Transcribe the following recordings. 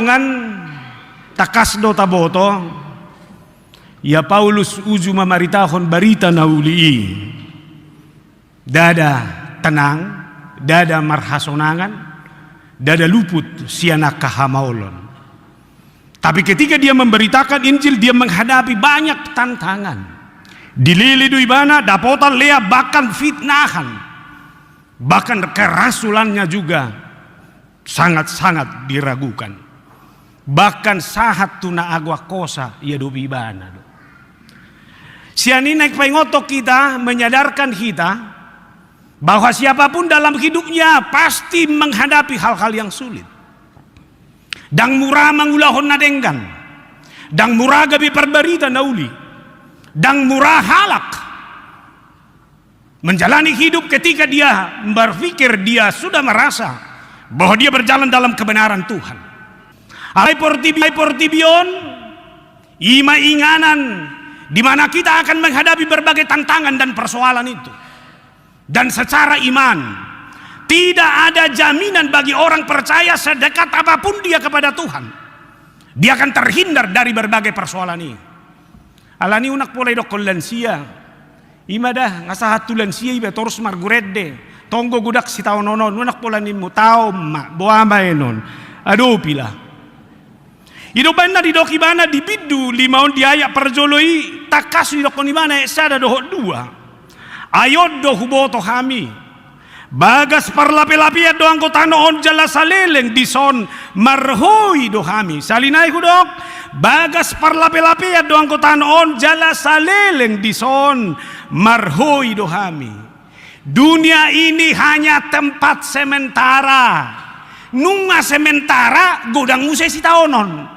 dongan takas do taboto ya Paulus uju mamaritahon barita nauli dada tenang, dada marhasonangan, dada luput sianak kahamaulon. Tapi ketika dia memberitakan Injil, dia menghadapi banyak tantangan. Dililidui bana, dapotan lea, bahkan fitnahan, bahkan kerasulannya juga sangat-sangat diragukan. Bahkan sahat tuna agwa kosa ia dobi bana. Siani naik pengotok kita, menyadarkan kita bahwa siapapun dalam hidupnya pasti menghadapi hal-hal yang sulit. Dang murah mangulahon nadenggan, dang murah gabi perbarita nauli, dang murah halak menjalani hidup ketika dia berpikir dia sudah merasa bahwa dia berjalan dalam kebenaran Tuhan. Alai portibion, ima inganan di mana kita akan menghadapi berbagai tantangan dan persoalan itu. Dan secara iman tidak ada jaminan bagi orang percaya sedekat apapun dia kepada Tuhan, dia akan terhindar dari berbagai persoalan ini. Alani unak polai dokol lansia, imadah ngasahat tu lansia ibe terus margurede, tonggo gudak si tao nonon, unak polani mu tao ma boama enon, aduh pila. Idoban na didoki bana di bidu limaon diayak perjoloi takasu idokoni bana esada dohok dua, ayod do huboto hami. Bagas parlapi-lapi do anggota noon jala saleleng dison marhoi dohami salinai hudok bagas parlapi-lapi do anggota noon jala saleleng dison marhoi dohami. Dunia ini hanya tempat sementara, nunga sementara godang musai si taonon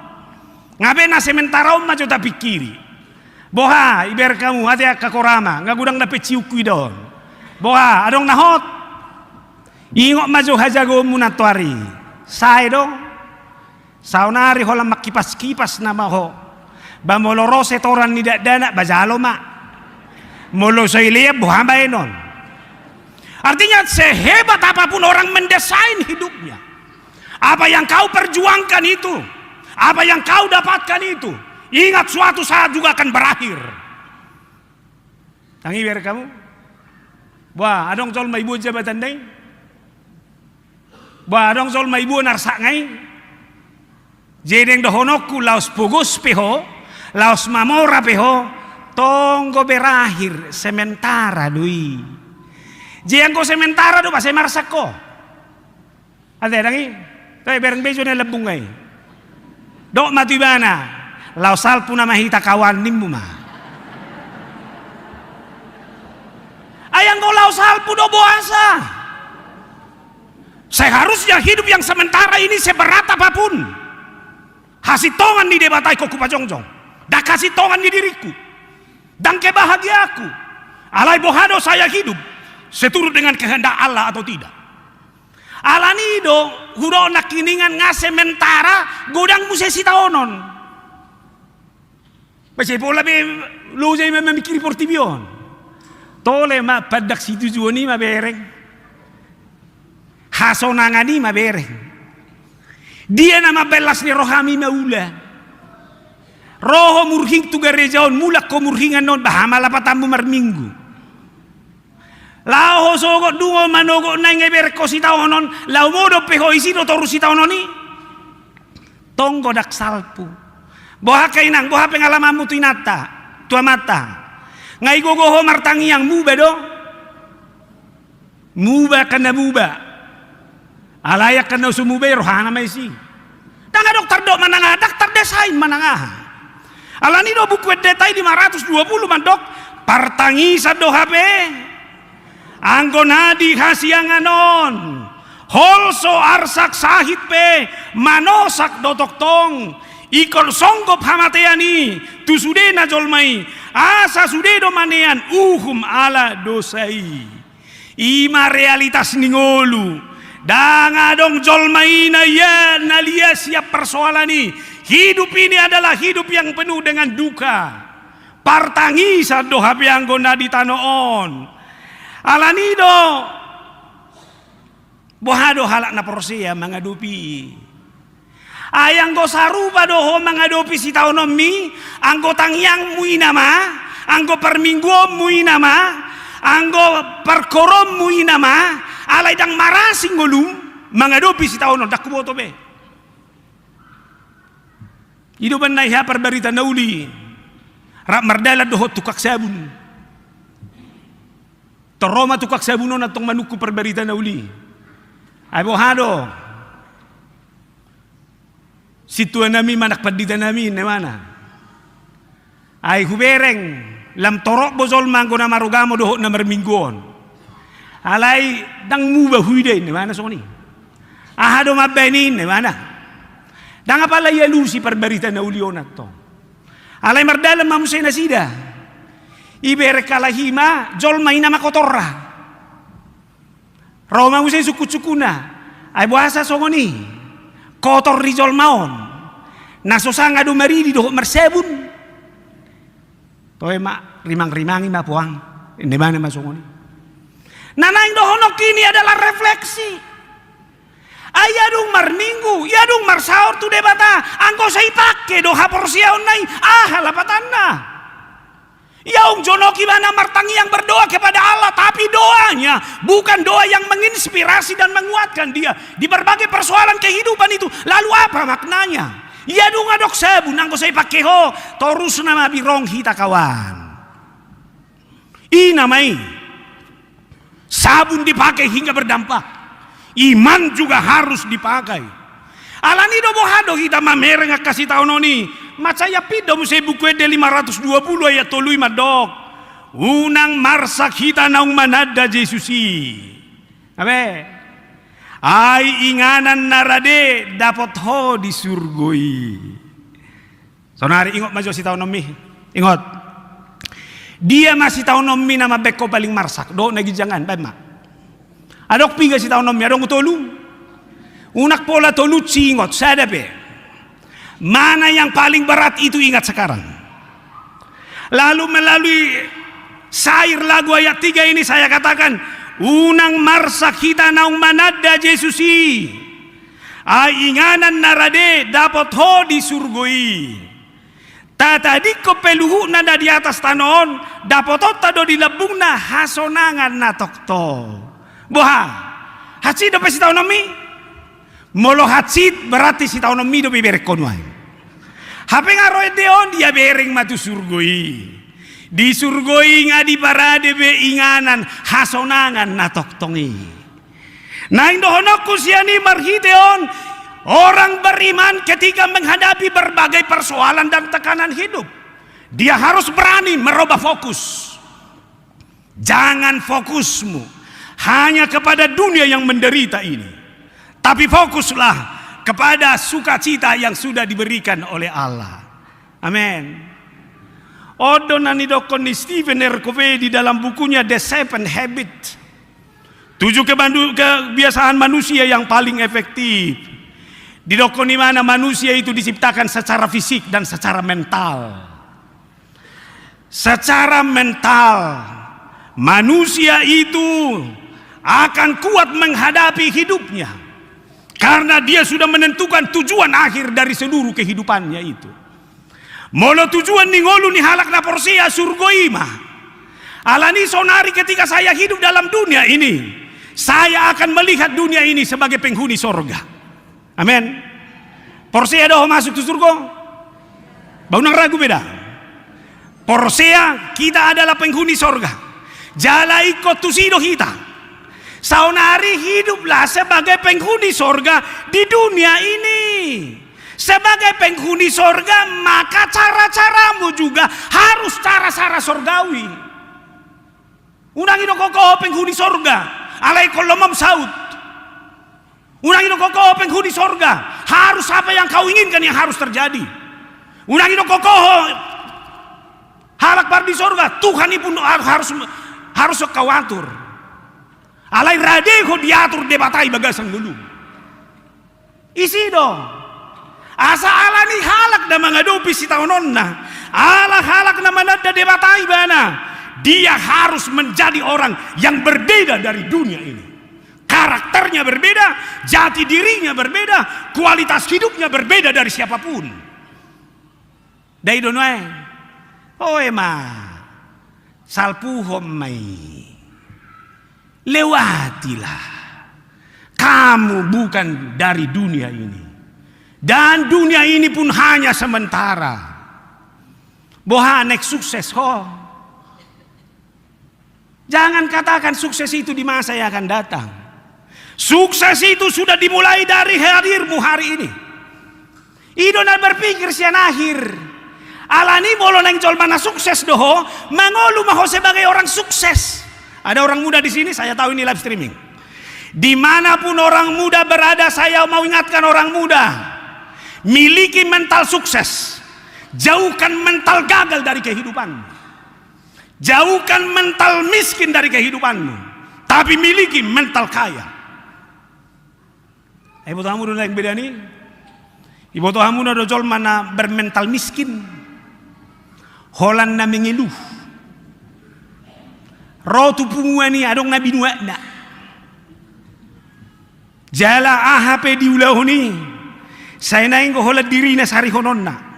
ngabe na sementara maju tapi kiri boha iber kamu hati kakorama ngagudang dapet ciukui don boha adong nahot ingok maju hajago munatuari say dong saunari holam makipas-kipas nama ho bamolorose toran tidak dana bajalo mak molo soilia bohamba enon. Artinya sehebat apapun orang mendesain hidupnya, apa yang kau perjuangkan itu, apa yang kau dapatkan itu, ingat suatu saat juga akan berakhir. Tangi biar kamu wah adong sol maibu jabatan dai barong sol maibu narsak ngai jedeng dohonokku laos pugos peho laos mamora peho tonggo berakhir sementara dui jengko sementara do pasai marsako ade dangi tay bereng bejo na lebung ngai dok mati bana laos salpu na mahita kawan nimmu mah ayang go laos salpu do boasa. Seharusnya hidup yang sementara ini seberat apapun hasil tongan di debatai kok kupajongjong dah kasih tongan di diriku dan kebahagiaku alai bohado saya hidup seturut dengan kehendak Allah atau tidak. Alani do huro nak kiningan nga sementara godang musesi taonon pasti pola be lujay memikiri portibion tole ma padak situ juoni ma bereng hasonangani mabereng dia nama belas ni rohami maula roho murhing tu garejaon mulak ko murhingan non bahama lapatamu marminggu lao sogo dungo manogo nang eber ko sitaonon lao modo peho isino toru sitaononi tonggo dak salpu boha kainang boha pengalamanmu tu inata tua mata ngai gogoho martangi yang muba do muba kana muba alayak kana sumube rohana maisi danga dokter dok mananga dokter desain mananga alani do buku detai 520 mandok partangisa do HP anggonadi hasianganon holso arsak sahit pe manosak do toktong ikol songgop hamateani tu sudena jolmai asa sudedo manean ala dosai ima realitas ningolu danga dong jolmaina ya nalia siap persoalan ini. Hidup ini adalah hidup yang penuh dengan duka. Partangisa do hape anggona di tanoon. Alanido bohado halak na porsia mengadupi. Ayang go sarupa doho mangadopi si taonomi, anggo tangyang muinama, anggo perminggu muinama, anggo perkorom muinama, alay dang marasing ngolum mangadopi si taonon dak kuboto be. Ido ban nay ha perbarita nauli. Rak mardala doho tukak sabun. Toroma tukak sabunon atong manuku perbarita nauli. Ay bohado. Situa nami manak padita nami ne mana. Ay hubereng lam torok bozol manggo na marugamo doho na marmingguon. Alay dang muba huide ne mana soni. Ahado mabenin ne mana. Dang apala yalusi perbarita nauli onat to. Alay mardala mamusay na sida. Ibere kalahima jol maina makotorra. Roma usay sukut-sukuna. Ay buasa songoni. Kotor di jol maon. Nasosanga do maridi do marsebun. Toy ma rimang-rimangi ma puang. Inde mana masongoni. Nanaing do honok ini adalah refleksi. Ayadung marminggu, yadung marsaur tu debata. Angko say pake do hapor siyaon nai. Halapatanna. Yaung jonoki mana martangi yang berdoa kepada Allah, tapi doanya bukan doa yang menginspirasi dan menguatkan dia di berbagai persoalan kehidupan itu. Lalu apa maknanya? Ya dong adok sabun angko saya pakai ho torus nama birong hita kawan. Namai sabun dipakai hingga berdampak. Iman juga harus dipakai. Alani do bohado kita mamereng kasih tahu noni. Macaya pido musay buku de 520 ayat tului madok. Unang marsak kita naung manada Jesusi. Abe. Ay inganan narade dapat ho di surgoi. Sonari ingot majo si tahu nomi. Ingot. Dia masih tahu nomi nama beko paling marsak. Do nagi jangan bema. Adok piga si tahu nomi adong tolu. Unak pola tolu cingot sadape. Mana yang paling berat itu ingat sekarang. Lalu melalui sair lagu ayat 3 ini saya katakan, unang marsa kita naung manada Jesusi. Ay inganan narade dapat ho di surgoi. Tadi kepeluhu nada di atas tanon, dapat tado di lebung na hasonangan na tokto. Boha, hatsi dapat si taonomi. Molo hatsit berarti si taonomi do berekonwai. Hape ngaroy deon dia bereng matu surgoi. Di surgoi ngadi parade be inganan hasonangan natoktongi. Naing dohonok kusiani marhiteon orang beriman ketika menghadapi berbagai persoalan dan tekanan hidup. Dia harus berani merubah fokus. Jangan fokusmu hanya kepada dunia yang menderita ini. Tapi fokuslah kepada sukacita yang sudah diberikan oleh Allah. Amin. Odo nani dokon ni Stephen R. Covey di dalam bukunya The Seven Habits. 7 kebiasaan manusia yang paling efektif. Di dokon di mana manusia itu diciptakan secara fisik dan secara mental. Secara mental manusia itu akan kuat menghadapi hidupnya. Karena dia sudah menentukan tujuan akhir dari seluruh kehidupannya itu. Molo tujuan ningolu ni halak na porsia surgoima. Alani sonari ketika saya hidup dalam dunia ini, saya akan melihat dunia ini sebagai penghuni sorga. Amin. Porsia doh masuk ke surga. Baunang ragu beda. Porsia kita adalah penghuni sorga. Jala ikut tusido kita. Saunari hiduplah sebagai penghuni sorga di dunia ini. Sebagai penghuni sorga maka cara-caramu juga harus cara-cara sorgawi. Unang ino koko penghuni sorga alai kolomam saud. Unang ino koko penghuni sorga harus apa yang kau inginkan yang harus terjadi. Unang ino koko halak bar di sorga Tuhan pun harus kau atur. Alai radeho diatur debatai bagasan dulu. Isi dong. Asa alani halak na mengadopi si taononna. Ala halak na manada debatai bana. Dia harus menjadi orang yang berbeda dari dunia ini. Karakter karakternya berbeda, jati dirinya berbeda, kualitas hidupnya berbeda dari siapapun. Dai donoe, oh salpuhom mai, lewatilah. Kamu bukan dari dunia ini, dan dunia ini pun hanya sementara. Boha nek sukses ho. Jangan katakan sukses itu di masa yang akan datang. Sukses itu sudah dimulai dari hadirmu hari ini. Idona berpikir sian akhir. Alani bolo neng jol mana sukses doho, mangolu maho sebagai orang sukses. Ada orang muda di sini, saya tahu ini live streaming. Dimanapun orang muda berada, saya mau ingatkan orang muda, miliki mental sukses. Jauhkan mental gagal dari kehidupanmu. Jauhkan mental miskin dari kehidupanmu, tapi miliki mental kaya. Ibu tahu dulu yang beda nih. Ibu tahu kamu udah jol mana bermental miskin. Holan na mengeluh. Rotu pungwani adong nabi nuakna. Jala ahape diulahuni. Saya naing ko hola diri na sari hononna.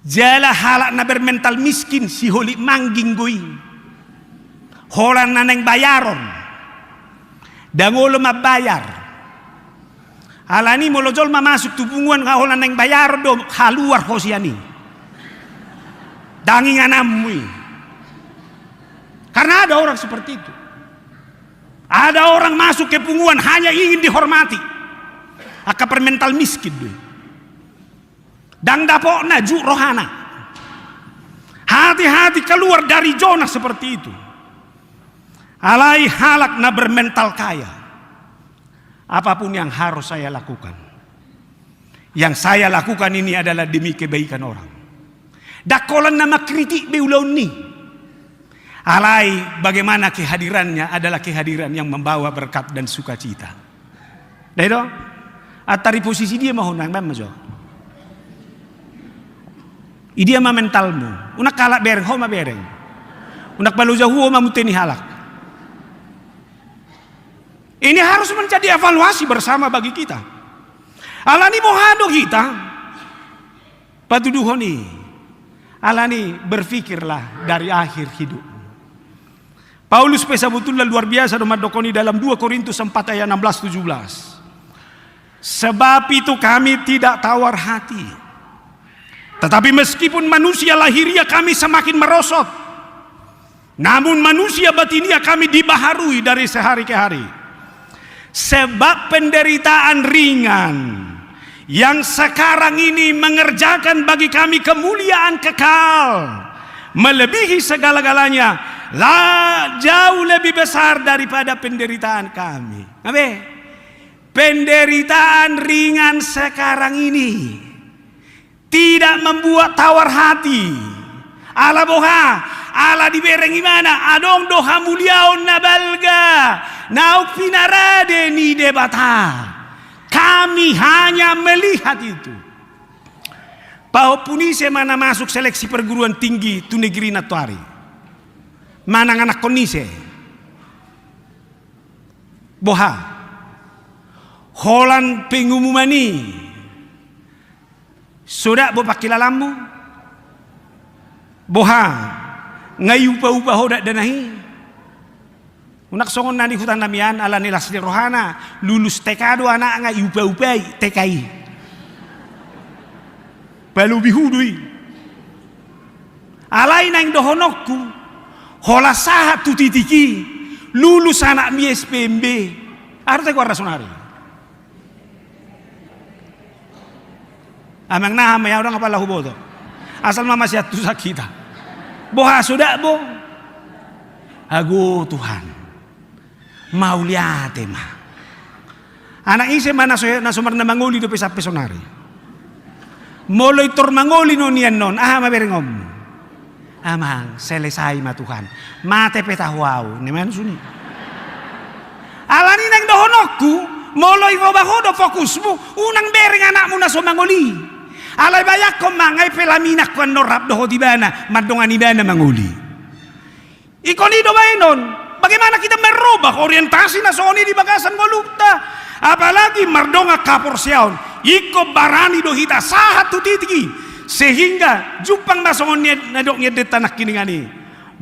Jala halak na bermental miskin si holi mangging goi. Holan na neng bayaron. Dangolo mabayar. Alani molojol mamasuk tubunguan ka holan neng bayar do haluar hosiani. Dangingan amui. Karena ada orang seperti itu. Ada orang masuk ke punguan hanya ingin dihormati. Aka permental miskin deh. Dan dapok naju rohana. Hati-hati keluar dari zona seperti itu. Alai halak na bermental kaya. Apapun yang harus saya lakukan, yang saya lakukan ini adalah demi kebaikan orang. Dakolan nama kritik beulaun ni. Alai bagaimana kehadirannya adalah kehadiran yang membawa berkat dan sukacita. Daido, atari posisi dia mau nang majo. Idia ma mentalmu, unak kalak bereng ho ma bereng. Unak balu jauh ma muteni halak. Ini harus menjadi evaluasi bersama bagi kita. Alani mohado kita. Patuduhoni. Alani berfikirlah dari akhir hidup. Paulus pesabutullah luar biasa domadokoni dalam 2 Korintus 4 ayat 16-17. Sebab itu kami tidak tawar hati. Tetapi meskipun manusia lahiriah kami semakin merosot, namun manusia batinia kami dibaharui dari sehari ke hari. Sebab penderitaan ringan yang sekarang ini mengerjakan bagi kami kemuliaan kekal, melebihi segala-galanya, jauh lebih besar daripada penderitaan kami. Penderitaan ringan sekarang ini tidak membuat tawar hati. Ala boha, ala dibereng imana, adong doha muliaon nabalga, nauk pinarade ni debata. Kami hanya melihat itu. Bahwa punise mana masuk seleksi perguruan tinggi tu negeri Natuari. Mana anak konise. Boha. Holan pengumuman ini. Sudah bo pakilalamu. Boha. Ngayupa-upa hodak danahi. Unak songon nani hutan lamian ala nilas di rohana. Lulus TK do anak ngayupa-upai TKI. Balu bihudui. Alai nang dohonokku. Hola sahat tu titiki. Lulus anak mi SPMB. Artinya ko rasonari. Amang na maya orang apa lahu boto. Asal mama siat tu sakita. Boha sudah bo. Ago Tuhan. Mau lihat mah. Anak ise mana nasumar na manguli do pesa pesonari. Moloy tor mangoli no nian non. Maberengom. Amang selesai ma Tuhan. Mate petahuau. Neman suni. Alani nang dohonokku. Moloy bahodo fokusmu. Unang bereng anakmu na sumangoli. Alay bayak ko mangay pelaminak ko norap doho di bana. Madongan ibana manguli. Ikon ido ba inon? Bagaimana kita merubah orientasi nasoni di bagasan golukta? Apalagi mardonga kapor siaon. Iko barani do hita sahat tu titigi. Sehingga jupang nasoni nadoknya detanak kiningani.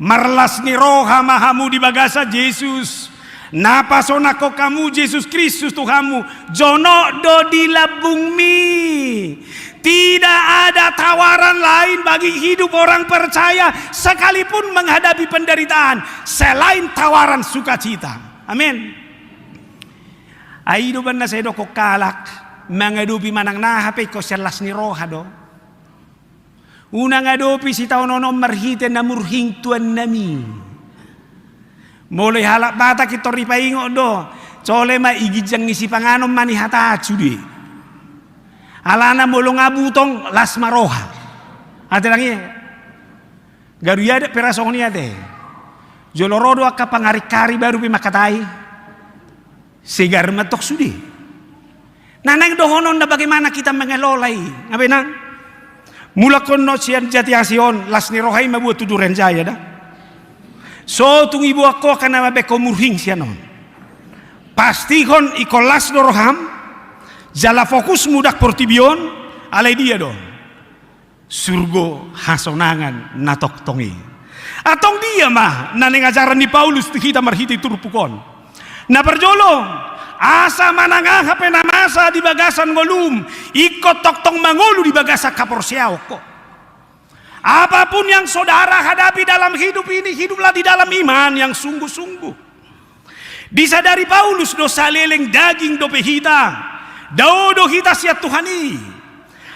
Marlas ni roha mahamu di bagasa Yesus. Napasona ko kamu Yesus Kristus Tuhanmu. Jono do di labung mi. Tidak ada tawaran lain bagi hidup orang percaya sekalipun menghadapi penderitaan selain tawaran sukacita. Amin. Aido ban na sedo ko kalak mangadupi manang nahape ko selas ni roha do. Una ngadupi si taonono marhite na murhing tuan nami. Mulai halak bata kita ripaingo do. Cole ma igijang ngisi panganom mani hata cudi. Alana mulung abutong las maroha. Ate langi. Garuya de perasong niya de. Jolorodo aka pangari-kari baru pimakatai. Segar matok sudi. Nanang dohonon na bagaimana kita mengelolai. Ngapain nang? Mula kono siyan jati asion las ni rohai mabuat tuduren jaya da. So tung ibu ako akan mabeko murhing siya non. Pasti kon ikolas do roham. Jala fokus mudak portibion alai dia dong. Surgo hasonangan natok tongi. Atong dia mah naneng ajaran di Paulus kita marhiti turpukon. Na perjolo asa manangah hape namasa di bagasan golum ikut tok-tong mangolu di bagasa kaporsiao kok. Apapun yang saudara hadapi dalam hidup ini, hiduplah di dalam iman yang sungguh-sungguh. Disadari Paulus dosa leleng daging dope hita. Daudo hita siat Tuhani.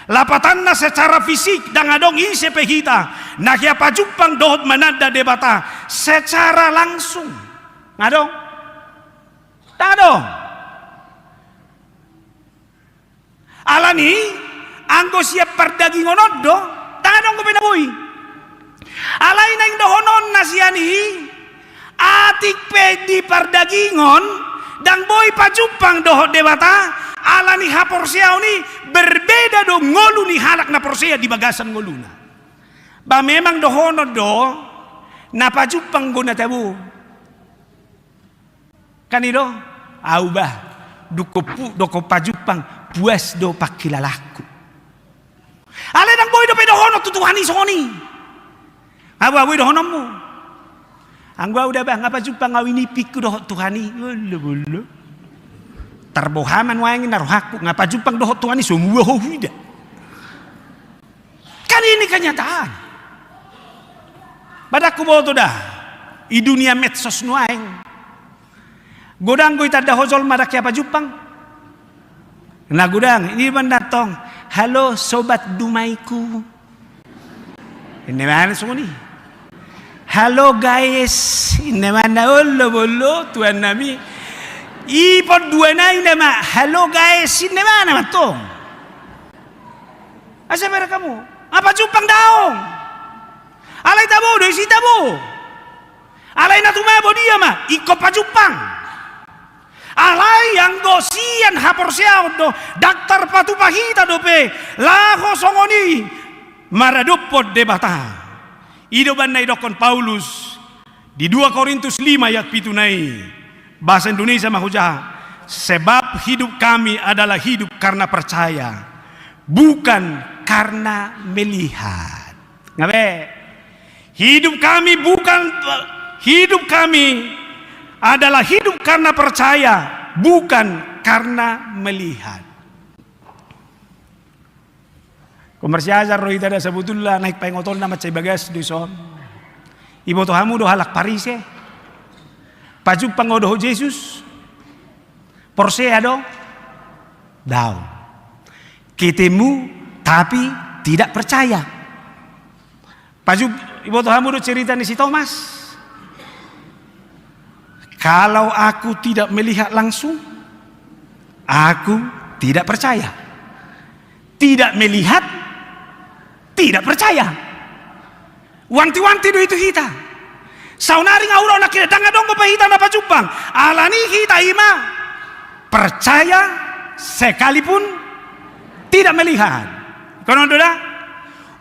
Lapatanna secara fisik dan adong ise pehita. Nakia pajupang dohot manada debata secara langsung. Ngadong? Tadong. Alani anggo siap perdagingon do. Tadong ko penaboy. Alay na yung dohonon na siyani. Atik pedi perdagingon. Dan boy pajupang dohot debata. Ala ni haporsiao ni berbeda do ngolu ni halak na porsia di bagasan ngoluna. Ba memang dohono do napajupang go na tabu. Kanido au ba doko pajupang puas do pakilalaku. Ale nang boy do pedohono tutuhani soni. Aba boy dohono mo. Ang gua udah bang apa jupang ngawini piku do tuhani. Bolo. Terbohaman wayangin narohaku ngapa jupang dohot Tuhan ini semua hida. Kan ini kenyataan. Badaku boto dah. I dunia medsos nuaing. Godang gue tada hozol madak apa jupang. Nah godang ini bandatong. Halo sobat dumaiku. Ini mana semua nih? Halo guys. Ini mana bolo Tuhan Nabi. Ipod dua na nama halo guys ini mana matong asa mereka kamu apa jupang daong alai tabo do isi tabo alai na tumabo dia mah iko pa jupang alai yang gosian hapor siao do daktar patu pahita dope laho songoni maradopod debata ido banai dokon Paulus di 2 Korintus 5 ayat 7 nai. Bahasa Indonesia mahujah. Sebab hidup kami adalah hidup karena percaya, bukan karena melihat. Ngabe? Hidup kami adalah hidup karena percaya, bukan karena melihat. Komersiazar roh ita ada sebetulnya naik pengotol nama cai bagas duson. Ibu tohamu do halak parise. Paju pangodoh Yesus Porsche dong daun ketemu tapi tidak percaya. Paju ibu Tuhanmu cerita di si Thomas. Kalau aku tidak melihat langsung, aku tidak percaya. Tidak melihat, tidak percaya. Wanti-wanti do itu kita. Saunari ngauro nak kita danga dong pahita na pajupang. Alani kita ima percaya sekalipun tidak melihat. Kono doda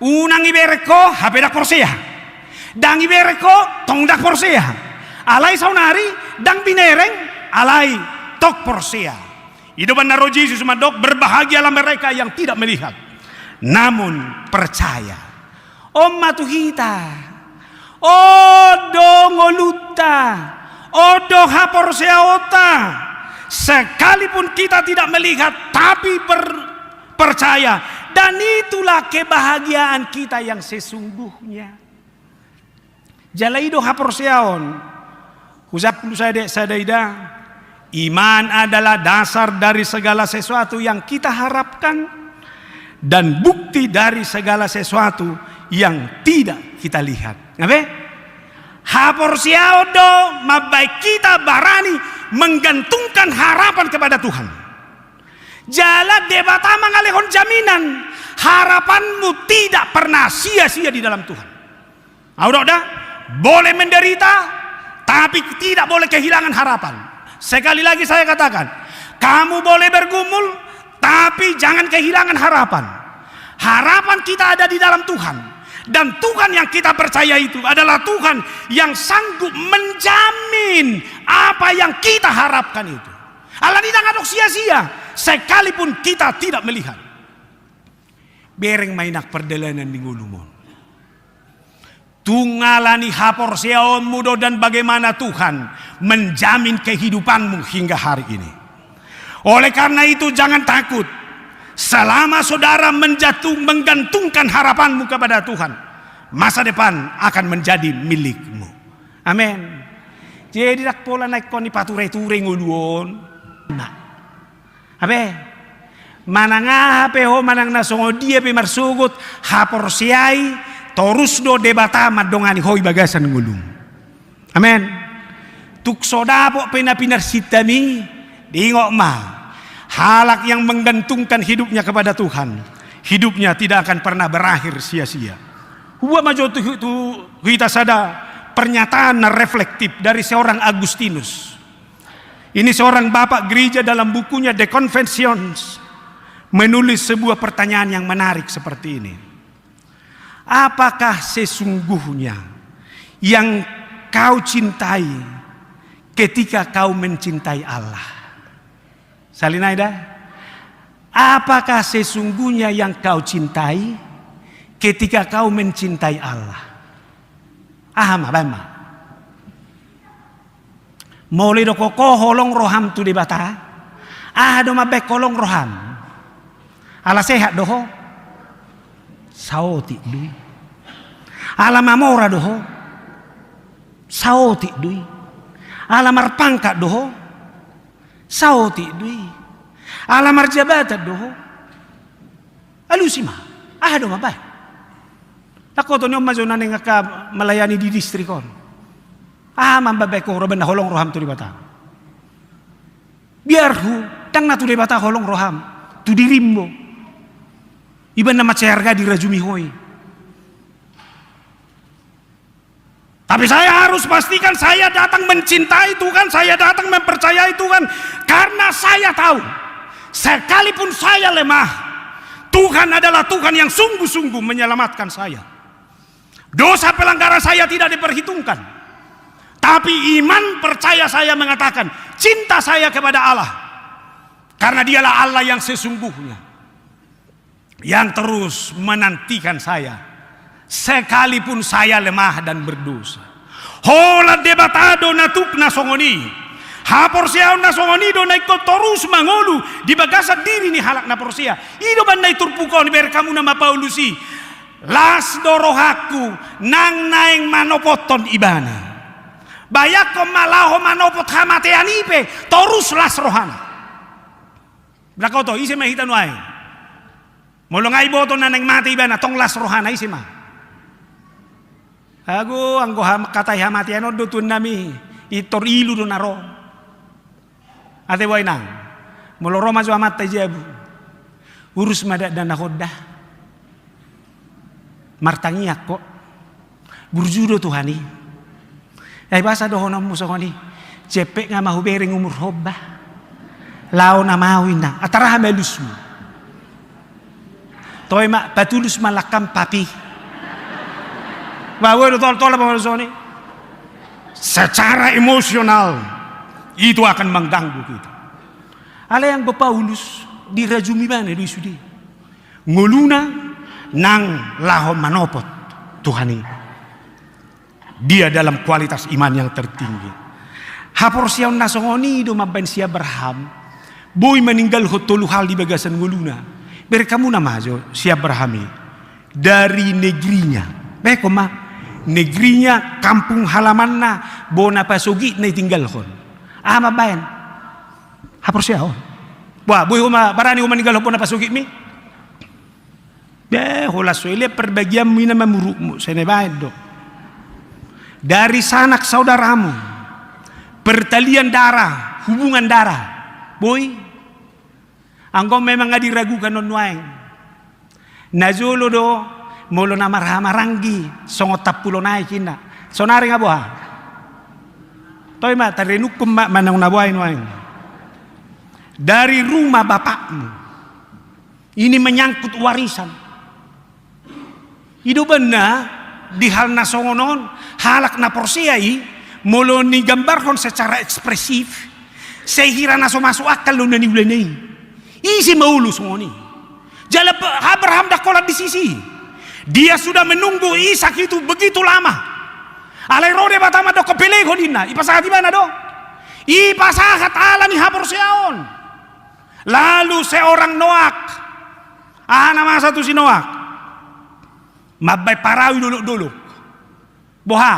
unang ibereko hapeda porsea. Dang ibereko tongdak porsea. alai saunari dang binereng alai tok Porsia. Itu benar Yesus madok, berbahagialah mereka yang tidak melihat namun percaya. Matu kita, ngoluta, ha Porsia ota. Sekalipun kita tidak melihat tapi percaya, dan itulah kebahagiaan kita yang sesungguhnya. Jalaido ha Porsiaon. Husap saya sadaida, iman adalah dasar dari segala sesuatu yang kita harapkan dan bukti dari segala sesuatu yang tidak kita lihat. Ngabe? Haporsiao do mabai kita barani menggantungkan harapan kepada Tuhan. Jala debata mengalihkan jaminan harapanmu tidak pernah sia-sia di dalam Tuhan. Dah boleh menderita tapi tidak boleh kehilangan harapan. Sekali lagi saya katakan, kamu boleh bergumul tapi jangan kehilangan harapan. Harapan kita ada di dalam Tuhan. Dan Tuhan yang kita percaya itu adalah Tuhan yang sanggup menjamin apa yang kita harapkan itu. Allah tidak ngadok sia-sia sekalipun kita tidak melihat. Bereng mainak perdelanan di ngulumon. Tungalani hapor seon mudo, dan bagaimana Tuhan menjamin kehidupanmu hingga hari ini. Oleh karena itu jangan takut. Selama saudara menggantungkan harapanmu kepada Tuhan, masa depan akan menjadi milikmu. Amin. Jadi dak pola naik koni pature-ture nguluon. Nah. Abe. Manang ape ho manang nasongo dia pe marsugut hapor siai torus do debata madongani hoi bagasan ngulung. Amin. Tuk sodapo pina-pinar sitami dingok ma. Halak yang menggantungkan hidupnya kepada Tuhan, hidupnya tidak akan pernah berakhir sia-sia. Huwa majo tu kita sada pernyataan reflektif dari seorang Agustinus. Ini seorang bapak gereja dalam bukunya The Confessions menulis sebuah pertanyaan yang menarik seperti ini. Apakah sesungguhnya yang kau cintai ketika kau mencintai Allah? Salinaida, apakah sesungguhnya yang kau cintai ketika kau mencintai Allah? Aham abama. Moli do koko holong roham tu di bata. Do mabek kolong roham. Ala sehat doho. Saoti dui. Ala mamora doho. Saoti dui. Ala marpangka doho. Saoti dui. Alamar jabatan doho. Alusima. Do mabay. Ako to nyom mazo na nga melayani di distrikon. Mambabay ko roban na holong roham tu di bata. Biar hu tang na tu di bata holong roham tu dirimbo. Iban na matsayarga di rajumihoy. Tapi saya harus pastikan saya datang mencintai Tuhan, saya datang mempercayai Tuhan. Karena saya tahu, sekalipun saya lemah, Tuhan adalah Tuhan yang sungguh-sungguh menyelamatkan saya. Dosa pelanggaran saya tidak diperhitungkan. Tapi iman percaya saya mengatakan, cinta saya kepada Allah. Karena dialah Allah yang sesungguhnya. Yang terus menantikan saya. Sekalipun saya lemah dan berdosa. Hola debatado natuk nasongoni. Hapor siaw nasongoni do na ikot terus mangolu di bagasa diri ni halak na porsia. Ido bandai turpuko ni ber kamu nama Paulusi. Las dorohaku nang naeng manopoton ibana. Bayak ko malaho manopot hamatean ipe terus las rohana. Blakoto isi mahita nuai. Molongai boto na nang mati ibana tong las rohana isi mah. Aku anggo katay hamatiano do tun nami itor ilu do naro. Ate boy nang moloro mazo amat tajabu. Urus madak dan nakoda. Martangiak kok. Burjudo Tuhani. Basa do honom musokoni. Cepek nga mahubering umur hoba. Lao na mawin na. Ataraha melusmu. Toy ma patulus malakam papi. Bawa do tol apa malusoni? secara emosional, itu akan mengganggu kita. Ala yang Paulus dirajumi mana di sudi nguluna nang lahom manopot Tuhan ini. Dia dalam kualitas iman yang tertinggi. Hapor siang nasongoni do maben sia Abraham. Boy meninggal hotolu hal di bagasan nguluna. Berkamu nama jo si Abraham dari negerinya. Beko mah negerinya kampung halamanna bona pasogi na tinggal kon. Ama bayan. Hapor siya on. Wah, boy uma barani uma meninggal bona pasogi mi. Be hola soile perbagian mina mamurukmu senebaid do. Dari sanak saudaramu, pertalian darah, hubungan darah, boy, angkau memang nggak diragukan non waeng. Najolo do, molo na marhamanggi, songot tapulo naik kina, sonari nggak boha. Toy ma tarenukum ma manang nabuain waeng. Dari rumah bapakmu, ini menyangkut warisan. Itu benar. Di hal nasongonon halak na porsiai molo ni gambarhon secara ekspresif sehira naso masuk akal lo nani ulenei isi maulu songoni jala Abraham dah kolat di sisi dia sudah menunggu Ishak itu begitu lama alai rode batama do kepele hodina ipasahat di mana do ipasahat ala ni haporsiaon lalu seorang Noak nama satu si Noak mabay parawi dulu boha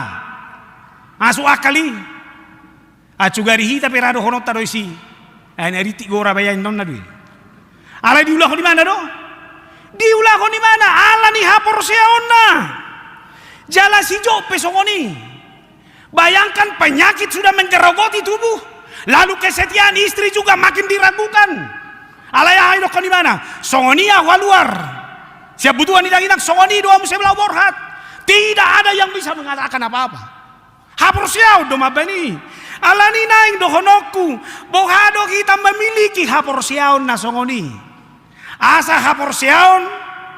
asu akali acugarihi tapi rado honot taro isi ani ariti gora bayan non nadui ala diulah di mana do diulah di mana ala ni hapor seona jala si jope songoni bayangkan penyakit sudah mengerogoti tubuh lalu kesetiaan istri juga makin diragukan ala ya do di mana songoni awal luar siap butuhan tidak songoni doa musebelah borhat tidak ada yang bisa mengatakan apa-apa hapur siau do mabani alani naing do honoku bohado kita memiliki hapur siau na songoni asa hapur siau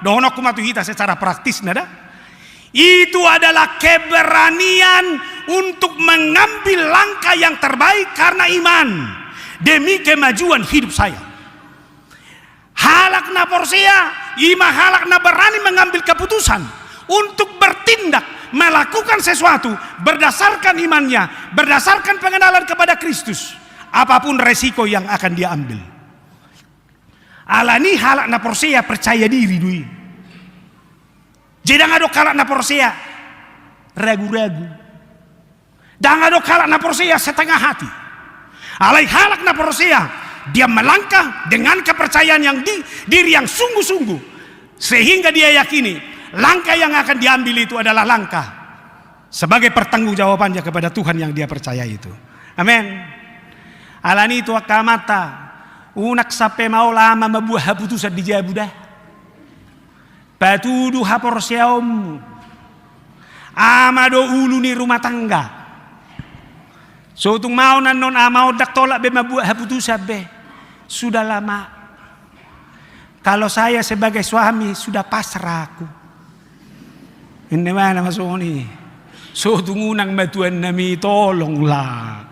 do honoku matu kita secara praktis nada itu adalah keberanian untuk mengambil langkah yang terbaik karena iman demi kemajuan hidup saya. Halak na porsia, ima halak na berani mengambil keputusan untuk bertindak, melakukan sesuatu berdasarkan imannya, berdasarkan pengenalan kepada Kristus, apapun resiko yang akan dia ambil. Alani halak na porsia percaya diri dui. Jadi ngado halak na porsia ragu-ragu. Dan ngado halak na porsia setengah hati. Alai halak na porsia dia melangkah dengan kepercayaan yang diri yang sungguh-sungguh sehingga dia yakini langkah yang akan diambil itu adalah langkah sebagai pertanggungjawabannya kepada Tuhan yang dia percaya itu. Amin. Alani itu akamata unak sampai mau lama membuah putusan di jabudah patudu hapor siaom amado ulu ni rumah tangga sotung mau nanon amau dak tolak be membuah putusan be. Sudah lama. Kalau saya sebagai suami sudah pasrah aku. Ini mana masuk ini? So tungunang matuan nami tolonglah.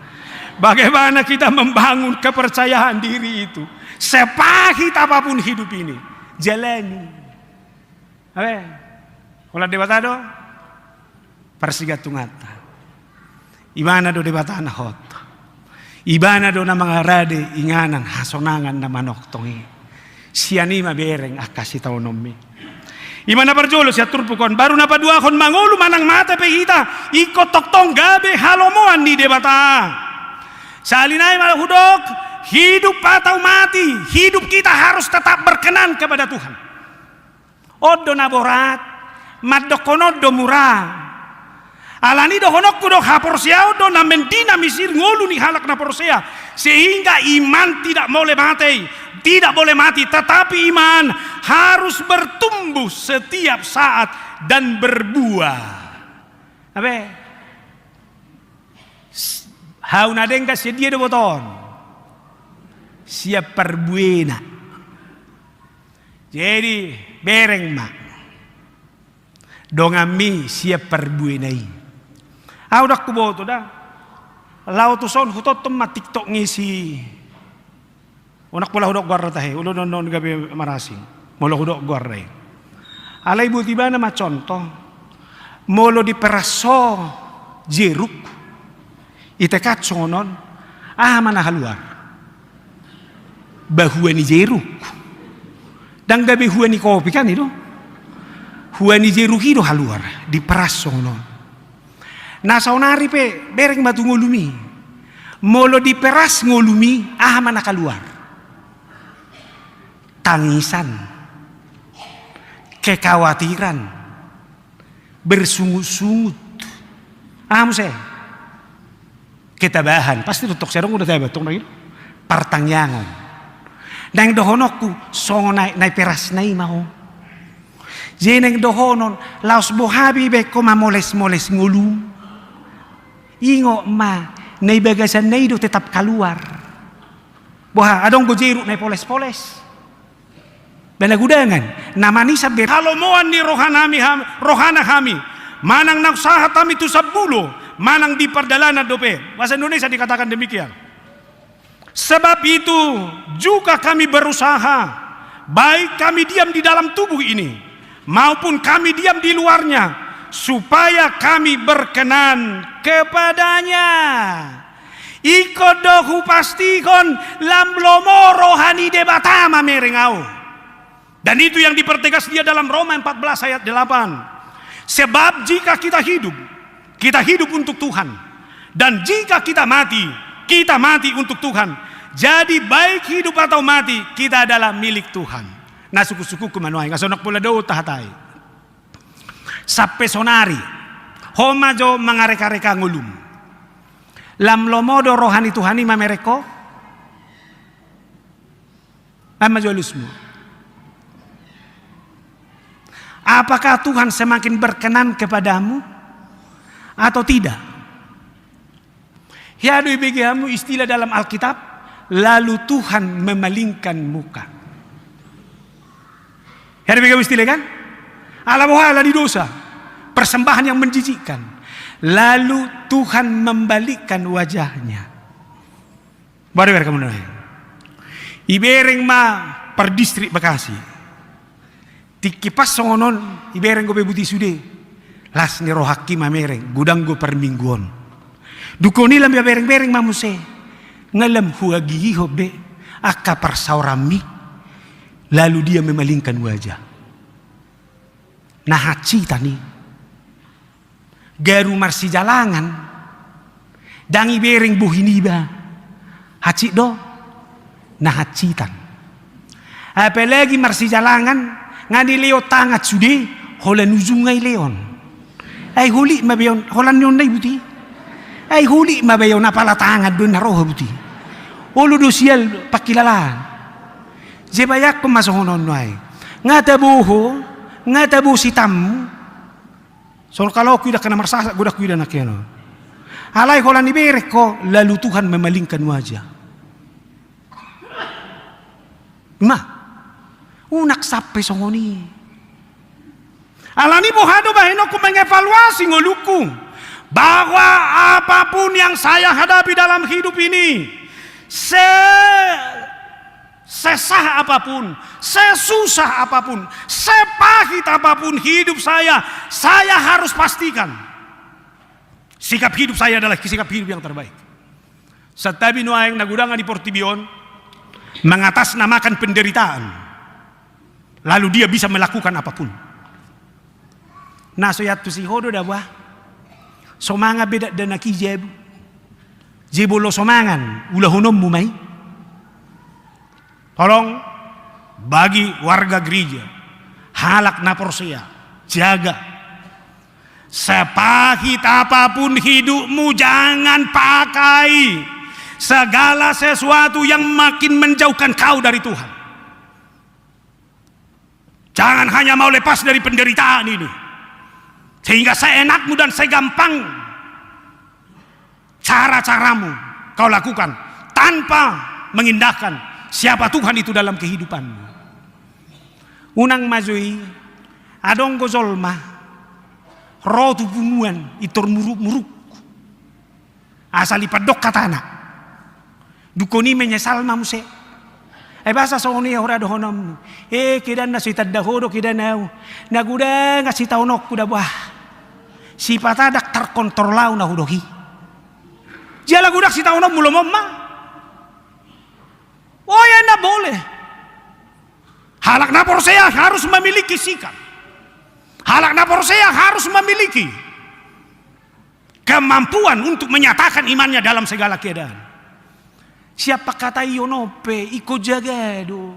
Bagaimana kita membangun kepercayaan diri itu? Sepahit apapun hidup ini, jalani. Abe, kalau debatado, persigat tungata. Imana do debatana hot. Ibana do na mga rade inganan hasonangan na manok tongi. Siani mabereng akasi taunomi. Imana berjolo siya turpukon baru na padua kon mangulu manang mata pehita ikot toktong gabe halomoan ni debata. Salinay malahudok hidup atau mati hidup kita harus tetap berkenan kepada Tuhan. Odo na borat madokonod do murah. Alani do honok kudo hapor siao do na mendina misir ngolu ni halak na porsea sehingga iman tidak boleh mati tetapi iman harus bertumbuh setiap saat dan berbuah. Abe hauna denga sedia do boton siap perbuena jadi bereng mak dongami siap perbuenai. Audak kuboto dah Lau tu son hutot ma TikTok ngisi. Unak pula hudok guarda tahe, ulo non gabi marasing. Molo hudok guarda. Alay buti ba na contoh. Molo di peraso jeruk. Itekat sonon. Mana haluar. Bahuani jeruk. Dan gabi huani kopi kan itu. Huani jeruk itu haluar. Di peraso sonon. Nah saunari pe bereng batu ngolumi. Molo di peras ngolumi. Mana keluar. Tangisan, kekhawatiran, bersungut-sungut. Saya ketabahan. Pasti tutok serong udah tahu betul lagi. Partangyangon. Nang dohonokku songo naik peras naik mau. Jeneng dohonon laos bohabi beko mamoles-moles ngulu. Ingo ma naik bagasan naik do tetap keluar. Boha adong gojeru naik poles-poles. Balagudangan namani sabbe kalau moan ni rohana kami manang naksaha kami tu sabulo manang di perdalana dope bahasa Indonesia dikatakan demikian. Sebab itu juga kami berusaha baik kami diam di dalam tubuh ini maupun kami diam di luarnya supaya kami berkenan kepadanya. Iko dohu pastikon lamlomo rohani debatama merengau. Dan itu yang dipertegas dia dalam Roma 14 ayat 8. Sebab jika kita hidup untuk Tuhan. Dan jika kita mati untuk Tuhan. Jadi baik hidup atau mati, kita adalah milik Tuhan. Nah suku-suku kumanuay, ngasonok pula do tahatay. Sappe sonari, homajo mangareka-reka ngulum. Lamlomodo rohani Tuhani mamereko. Amajolusmu. Apakah Tuhan semakin berkenan kepadamu atau tidak? Hiadu begiamu istilah dalam Alkitab, lalu Tuhan memalingkan muka. Hiadu begiamu istilah kan? Alamohala di dosa, persembahan yang menjijikkan. Lalu Tuhan membalikkan wajahnya. Baru kamu nanya. Ibereng ma per distrik Bekasi. Tikipas songonon ibereng gobe buti sude las ni rohaki mamereng gudang go per mingguon dukoni lam ya bereng mamuse ngalam huagi hobe aka persaurami lalu dia memalingkan wajah nah haci tani garu marsi jalangan dan ibereng buhiniba haci do nah hacitan apalagi marsi jalangan ngani leo tangat sude holan uzungai leon ay huli mabayon holan yon nay buti ay huli mabayon napala tangat doon naroha buti ulu dosial pakilalaan jebayak pemasohonon ay ngatabu sitam so kalau kuda kena marsasa kuda kuda nakeno alay holan iberek ko lalu Tuhan memalingkan wajah unak sampai songoni. Alani bohado bahino ku mengevaluasi ngoluku bahwa apapun yang saya hadapi dalam hidup ini, sesah apapun, sesusah apapun, sepahit apapun hidup saya harus pastikan sikap hidup saya adalah sikap hidup yang terbaik. Setabi nuaeng nagudangan di Portibion mengatasnamakan penderitaan. Lalu dia bisa melakukan apapun. Nah soyat tu si hodo dah wah. Somanga beda dan aki jebu. Jebolo somangan ulah honom mumai. Tolong bagi warga gereja halak naporsia jaga. Sepahit apapun hidupmu jangan pakai segala sesuatu yang makin menjauhkan kau dari Tuhan. Jangan hanya mau lepas dari penderitaan ini. Sehingga seenakmu dan segampang cara-caramu kau lakukan tanpa mengindahkan siapa Tuhan itu dalam kehidupanmu. Unang mazui adong gozolma rotu bunguan itor muruk-muruk. asal ipadok katana dukoni menyesal mamuse basa soni ora dohonom kidan na sitad dahodo kidan na guda nga sitaunok kuda bah si patadak terkontrolau na hudohi jala gudak sitaunom mulomomma ya na boleh halak na porsea harus memiliki sikap, halak na porsea harus memiliki kemampuan untuk menyatakan imannya dalam segala keadaan. Siapa kata yonope iko jaga do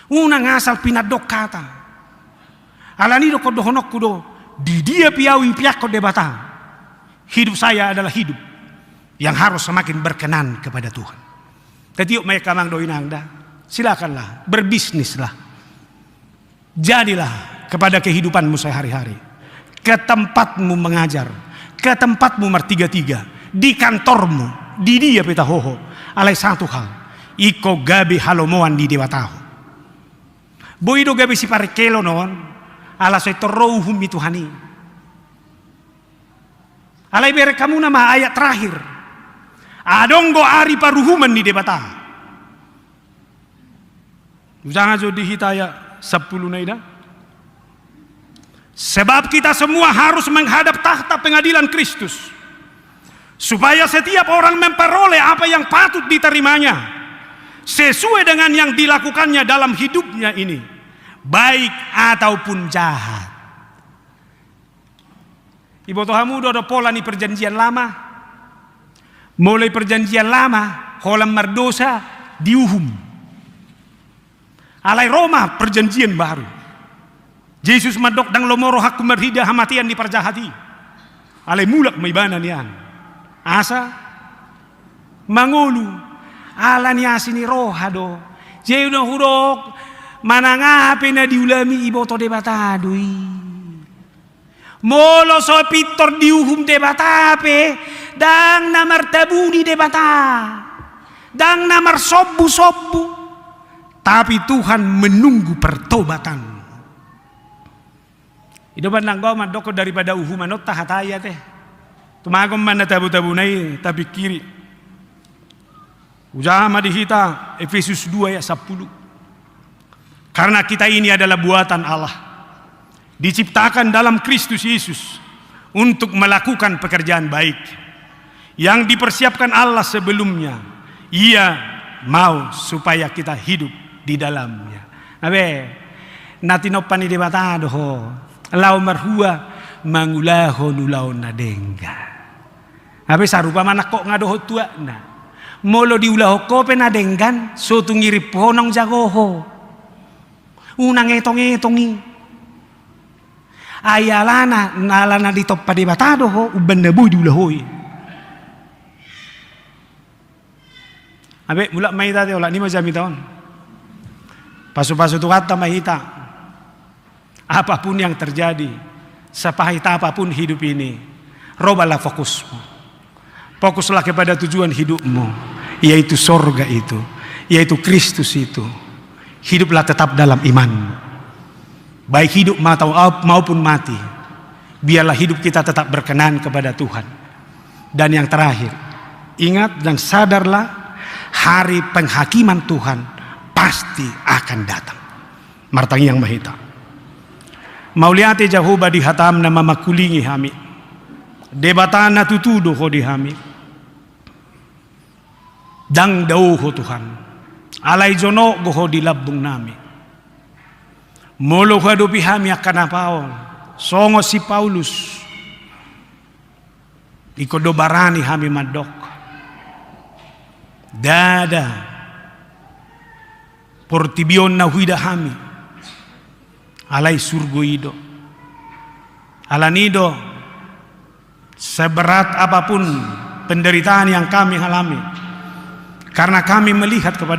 una ngasal pinadok kata alani do kodohonok kudo di dia piawi piako debata. Hidup saya adalah hidup yang harus semakin berkenan kepada Tuhan. Tetiuk mereka mang doin anda silakanlah berbisnislah, jadilah kepada kehidupanmu sehari-hari, ke tempatmu mengajar, ke tempatmu mertiga-tiga, di kantormu, di dia peta hoho, alai satu hal, iko gabi halomoan di dewa tahu. Boido gabi si parekelo non, ala saya terouhum itu hani. Alai bere kamu nama ayat terakhir, adonggo ari paruhuman di dewa tahu. Jangan jadi hitaya 10 naida. Sebab kita semua harus menghadap tahta pengadilan Kristus, supaya setiap orang memperoleh apa yang patut diterimanya sesuai dengan yang dilakukannya dalam hidupnya ini, baik ataupun jahat. Ibu tohamu do pola ni perjanjian lama. Mulai perjanjian lama, holam merdosa diuhum. Alai Roma perjanjian baru. Yesus madok dang lomoro hakku merhida hamatian di perjahati. Alai mulak maibana nian. Asa mangulu ala ni asini roha do. Jeuno hurok manangape na diulami iboto debatadui. Molo so pitor diuhum debatape dang namar tabuni debata. Dang namar sobbu-sobbu. Tapi Tuhan menunggu pertobatan. Idoban nanggo madoko daripada uhuman not tahataya teh. Tumagom man na tabu-tabu nai tapi kiri. Ujama dihita Efesus 2 ayat 10. Karena kita ini adalah buatan Allah, diciptakan dalam Kristus Yesus untuk melakukan pekerjaan baik yang dipersiapkan Allah sebelumnya. Ia mau supaya kita hidup di dalamnya. Abe, natinopan ni debatado ho. Lau marhua mangulaho nulau nadengga. Abe sarupa manak kok ngadoho tua na. Molo diulaho ko penadenggan so tungirip honong jagoho. Unang etong-etongi. Ayalana nalana ditop pa debatado ho uban na boy diulahoy. Abe mulak may tate wala ni majami taon. Pasu-pasu tu kata mahita. Apapun yang terjadi, sepahit apapun hidup ini, robalah fokusmu. Fokuslah kepada tujuan hidupmu, yaitu sorga itu, yaitu Kristus itu. Hiduplah tetap dalam iman. Baik hidup maupun mati. Biarlah hidup kita tetap berkenan kepada Tuhan. Dan yang terakhir, ingat dan sadarlah hari penghakiman Tuhan pasti akan datang. Martang yang mahita. Mauliate Jehovah di hatam na mamakulingi hami. Debatan na tutudo ho di hami. Dang daw ho Tuhan. Alay jono go ho di labung nami. Molo ho adopi hami akan apaon. Songo si Paulus. Ikodo barani hami madok. Dada. Portibion na huida hami alai surgo ido alanido seberat apapun penderitaan yang kami alami karena kami melihat kepada